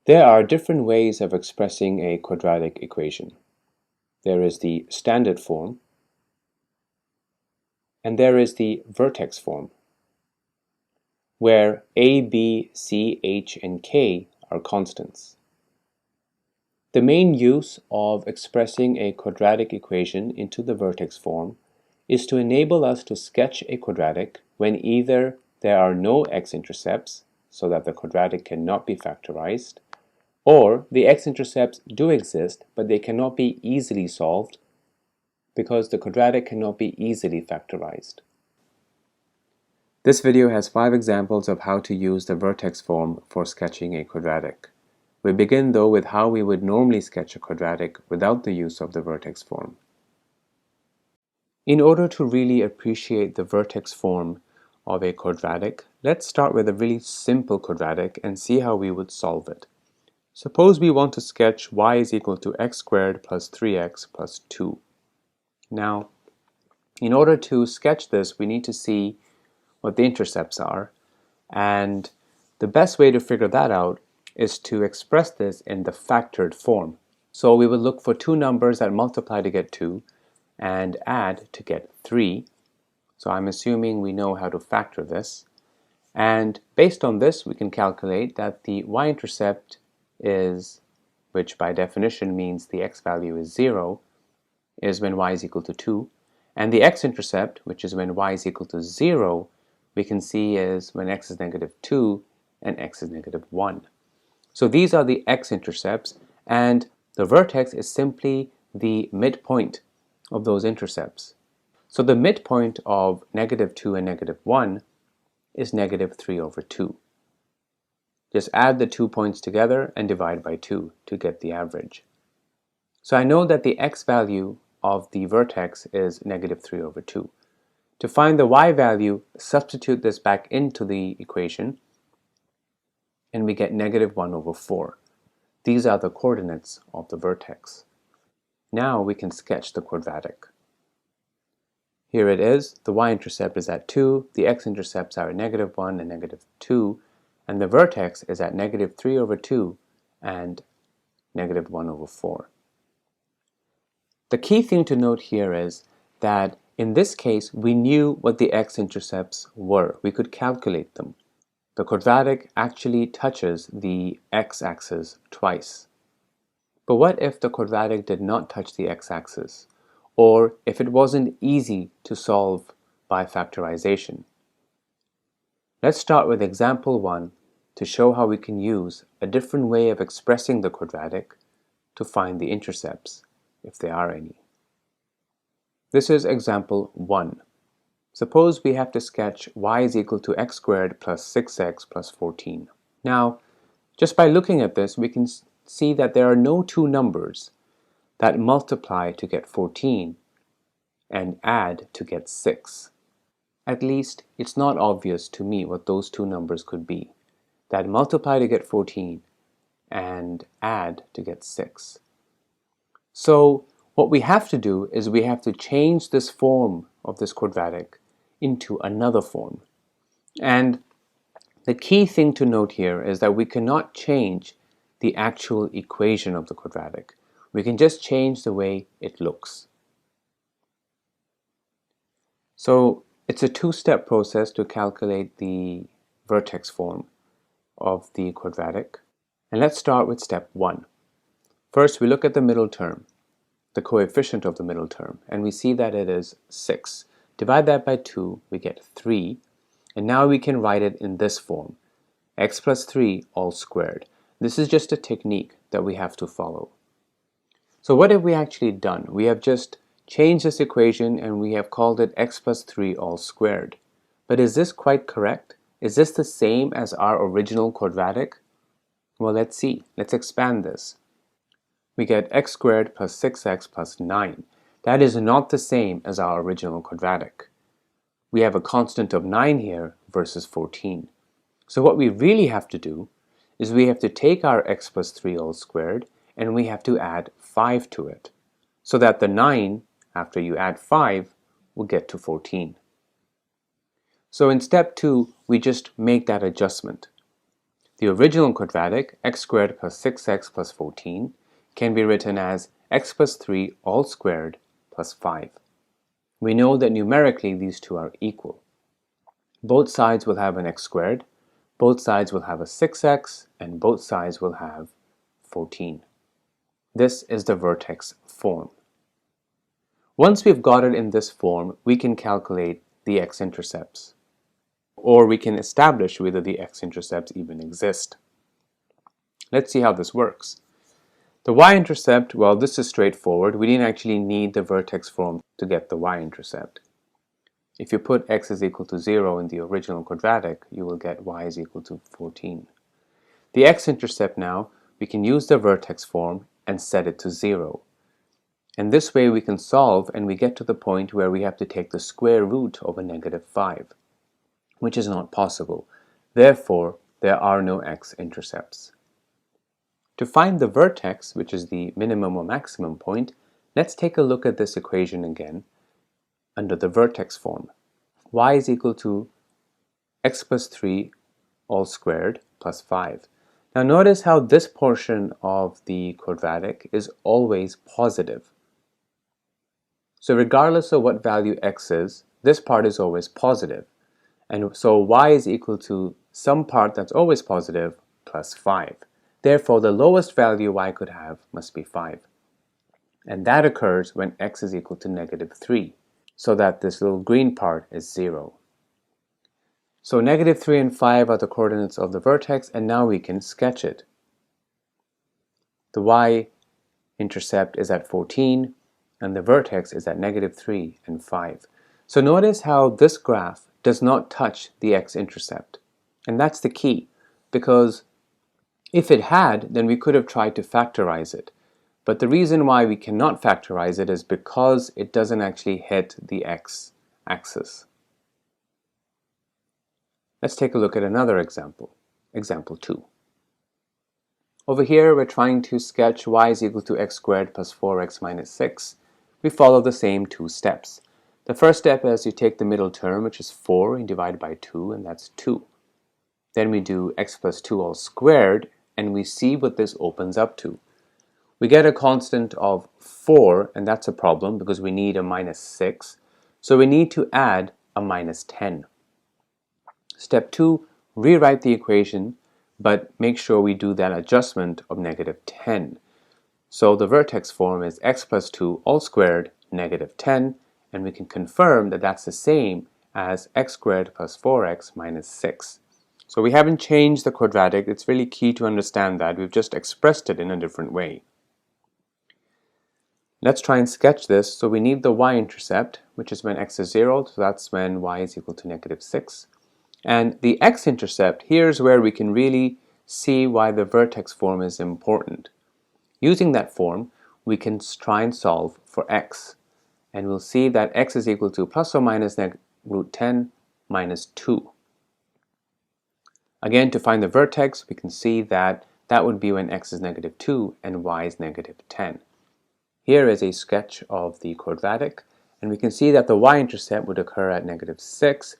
There are different ways of expressing a quadratic equation. There is the standard form, and there is the vertex form, where a, b, c, h, and k are constants. The main use of expressing a quadratic equation into the vertex form is to enable us to sketch a quadratic when either there are no x-intercepts, so that the quadratic cannot be factorized, or the x-intercepts do exist, but they cannot be easily solved because the quadratic cannot be easily factorized. This video has 5 examples of how to use the vertex form for sketching a quadratic. We begin though with how we would normally sketch a quadratic without the use of the vertex form. In order to really appreciate the vertex form of a quadratic, let's start with a really simple quadratic and see how we would solve it. Suppose we want to sketch y is equal to x squared plus 3x plus 2. Now, in order to sketch this, we need to see what the intercepts are, and the best way to figure that out is to express this in the factored form. So we would look for two numbers that multiply to get 2 and add to get 3. So I'm assuming we know how to factor this, and based on this we can calculate that the y-intercept is, which by definition means the x value is 0, is when y is equal to 2, and the x-intercept, which is when y is equal to 0, we can see is when x is negative 2 and x is negative 1. So these are the x-intercepts, and the vertex is simply the midpoint of those intercepts. So the midpoint of negative 2 and negative 1 is negative 3 over 2. Just add the 2 points together and divide by 2 to get the average. So I know that the x value of the vertex is negative 3 over 2. To find the y value, substitute this back into the equation and we get negative 1 over 4. These are the coordinates of the vertex. Now we can sketch the quadratic. Here it is. The y-intercept is at 2, the x-intercepts are at negative 1 and negative 2, and the vertex is at negative 3 over 2 and negative 1 over 4. The key thing to note here is that in this case we knew what the x-intercepts were. We could calculate them. The quadratic actually touches the x-axis twice. But what if the quadratic did not touch the x-axis, or if it wasn't easy to solve by factorization? Let's start with example 1 to show how we can use a different way of expressing the quadratic to find the intercepts, if there are any. This is example 1. Suppose we have to sketch y is equal to x squared plus 6x plus 14. Now, just by looking at this, we can see that there are no two numbers that multiply to get 14 and add to get 6. At least, it's not obvious to me what those two numbers could be, that multiply to get 14 and add to get 6. So, what we have to do is we have to change this form of this quadratic into another form. And the key thing to note here is that we cannot change the actual equation of the quadratic. We can just change the way it looks. So it's a two-step process to calculate the vertex form of the quadratic. And let's start with step 1. First, we look at the middle term, the coefficient of the middle term, and we see that it is 6. Divide that by 2, we get 3, and now we can write it in this form, x plus 3 all squared. This is just a technique that we have to follow. So what have we actually done? We have just changed this equation and we have called it x plus 3 all squared. But is this quite correct? Is this the same as our original quadratic? Well, let's see. Let's expand this. We get x squared plus 6x plus 9. That is not the same as our original quadratic. We have a constant of 9 here versus 14. So what we really have to do is we have to take our x plus 3 all squared and we have to add 5 to it, so that the 9, after you add 5, will get to 14. So in step 2, we just make that adjustment. The original quadratic, x squared plus 6x plus 14, can be written as x plus 3 all squared plus 5. We know that numerically these two are equal. Both sides will have an x squared, both sides will have a 6x, and both sides will have 14. This is the vertex form. Once we've got it in this form, we can calculate the x-intercepts, or we can establish whether the x-intercepts even exist. Let's see how this works. The y-intercept, well, this is straightforward. We didn't actually need the vertex form to get the y-intercept. If you put x is equal to 0 in the original quadratic, you will get y is equal to 14. The x-intercept now, we can use the vertex form and set it to 0. And this way we can solve and we get to the point where we have to take the square root of a negative 5, which is not possible. Therefore, there are no x-intercepts. To find the vertex, which is the minimum or maximum point, let's take a look at this equation again under the vertex form. Y is equal to x plus 3 all squared plus 5. Now notice how this portion of the quadratic is always positive. So regardless of what value x is, this part is always positive. And so y is equal to some part that's always positive plus 5. Therefore, the lowest value y could have must be 5. And that occurs when x is equal to negative 3, so that this little green part is 0. So negative 3 and 5 are the coordinates of the vertex, and now we can sketch it. The y-intercept is at 14, and the vertex is at negative 3 and 5. So notice how this graph does not touch the x-intercept. And that's the key, because if it had, then we could have tried to factorize it. But the reason why we cannot factorize it is because it doesn't actually hit the x-axis. Let's take a look at another example, example 2. Over here, we're trying to sketch y is equal to x squared plus 4x minus 6. We follow the same two steps. The first step is you take the middle term, which is 4, and divide by 2, and that's 2. Then we do x plus 2 all squared, and we see what this opens up to. We get a constant of 4, and that's a problem because we need a minus 6. So we need to add a minus 10. Step 2, rewrite the equation, but make sure we do that adjustment of negative 10. So the vertex form is x plus 2 all squared negative 10, and we can confirm that that's the same as x squared plus 4x minus 6. So we haven't changed the quadratic. It's really key to understand that. We've just expressed it in a different way. Let's try and sketch this. So we need the y-intercept, which is when x is 0, so that's when y is equal to negative 6. And the x-intercept, here's where we can really see why the vertex form is important. Using that form, we can try and solve for x. And we'll see that x is equal to plus or minus root 10 minus 2. Again, to find the vertex, we can see that that would be when x is negative 2 and y is negative 10. Here is a sketch of the quadratic, and we can see that the y-intercept would occur at negative 6,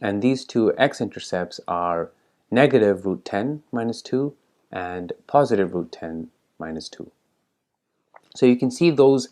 and these two x-intercepts are negative root 10 minus 2 and positive root 10 minus 2. So you can see those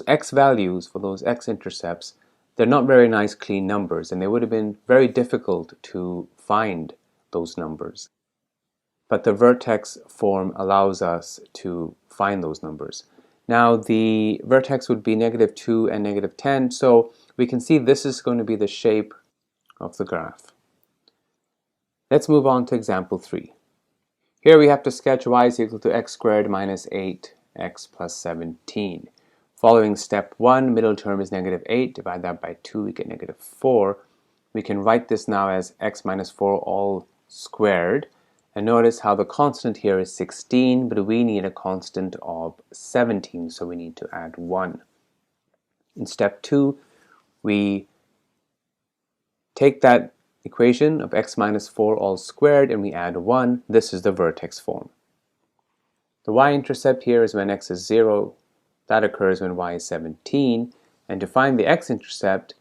x values for those x-intercepts, they're not very nice clean numbers, and they would have been very difficult to find those numbers. But the vertex form allows us to find those numbers. Now the vertex would be negative 2 and negative 10, so we can see this is going to be the shape of the graph. Let's move on to example 3. Here we have to sketch y is equal to x squared minus 8x plus 17. Following step 1, middle term is negative 8, divide that by 2, we get negative 4. We can write this now as x minus 4 all squared. And notice how the constant here is 16, but we need a constant of 17, so we need to add 1. In step 2, we take that equation of x minus 4 all squared and we add 1. This is the vertex form. The y-intercept here is when x is 0. That occurs when y is 17. And to find the x-intercept,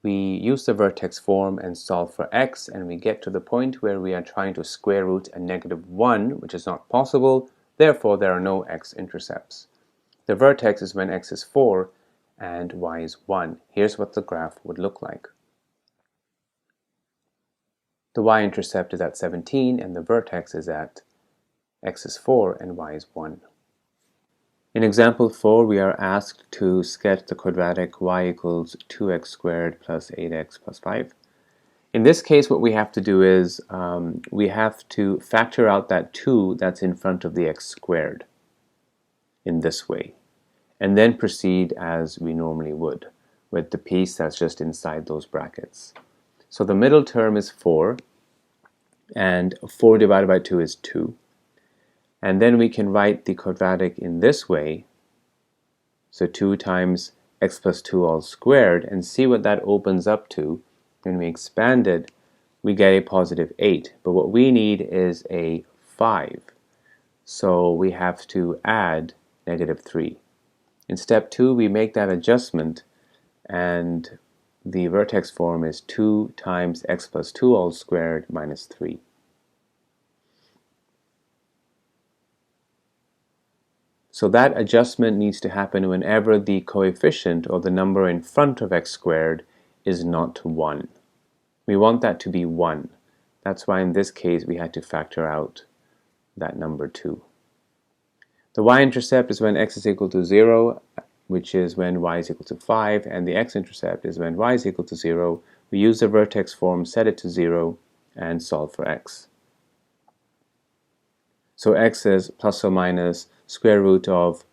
we use the vertex form and solve for x, and we get to the point where we are trying to square root a -1, which is not possible. Therefore, there are no x-intercepts. The vertex is when x is 4 and y is 1. Here's what the graph would look like. The y-intercept is at 17 and the vertex is at x is 4 and y is 1. In example 4, we are asked to sketch the quadratic y equals 2x squared plus 8x plus 5. In this case, what we have to do is we have to factor out that 2 that's in front of the x squared in this way, and then proceed as we normally would with the piece that's just inside those brackets. So the middle term is 4, and 4 divided by 2 is 2. And then we can write the quadratic in this way, so 2 times x plus 2 all squared, and see what that opens up to. When we expand it, we get a positive 8, but what we need is a 5, so we have to add -3. In step 2, we make that adjustment, and the vertex form is 2 times x plus 2 all squared minus 3. So that adjustment needs to happen whenever the coefficient, or the number in front of x squared, is not 1. We want that to be 1. That's why in this case we had to factor out that number 2. The y-intercept is when x is equal to 0, which is when y is equal to 5, and the x-intercept is when y is equal to 0. We use the vertex form, set it to 0, and solve for x. So x is plus or minus square root of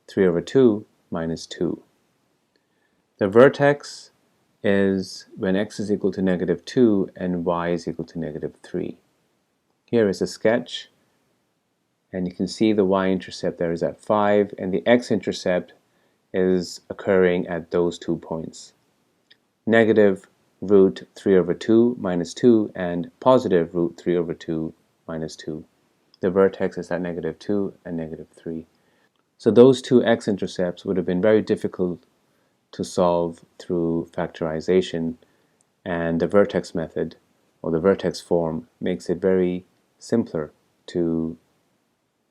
3 over 2 minus 2. The vertex is when x is equal to -2 and y is equal to -3. Here is a sketch, and you can see the y-intercept there is at 5, and the x-intercept is occurring at those 2 points. Negative root 3 over 2 minus 2 and positive root 3 over 2 minus 2. The vertex is at -2 and -3. So those two x-intercepts would have been very difficult to solve through factorization, and the vertex method, or the vertex form, makes it very simpler to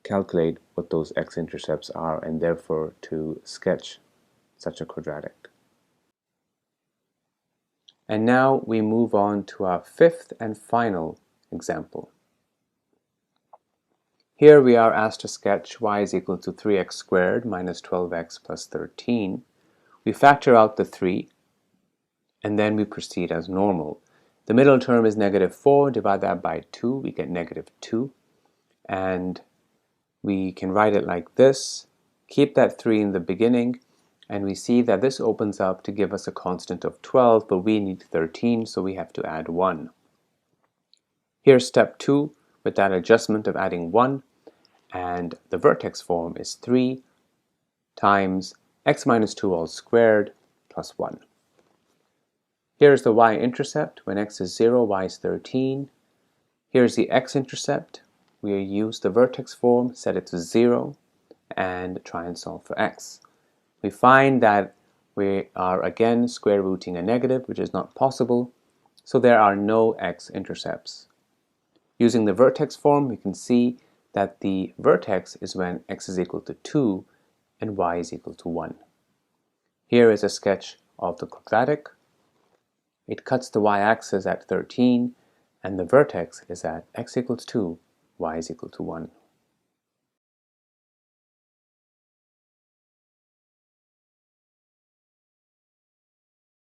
calculate what those x-intercepts are, and therefore to sketch such a quadratic. And now we move on to our fifth and final example. Here we are asked to sketch y is equal to 3x squared minus 12x plus 13. We factor out the 3, and then we proceed as normal. The middle term is -4, divide that by 2, we get -2, and we can write it like this. Keep that 3 in the beginning, and we see that this opens up to give us a constant of 12, but we need 13, so we have to add 1. Here's step 2 with that adjustment of adding 1, and the vertex form is 3 times x minus 2 all squared plus 1. Here's the y-intercept. When x is 0, y is 13. Here's the x-intercept. We use the vertex form, set it to 0, and try and solve for x. We find that we are again square rooting a negative, which is not possible, so there are no x-intercepts. Using the vertex form, we can see that the vertex is when x is equal to 2 and y is equal to 1. Here is a sketch of the quadratic. It cuts the y-axis at 13, and the vertex is at x equals 2, y is equal to 1.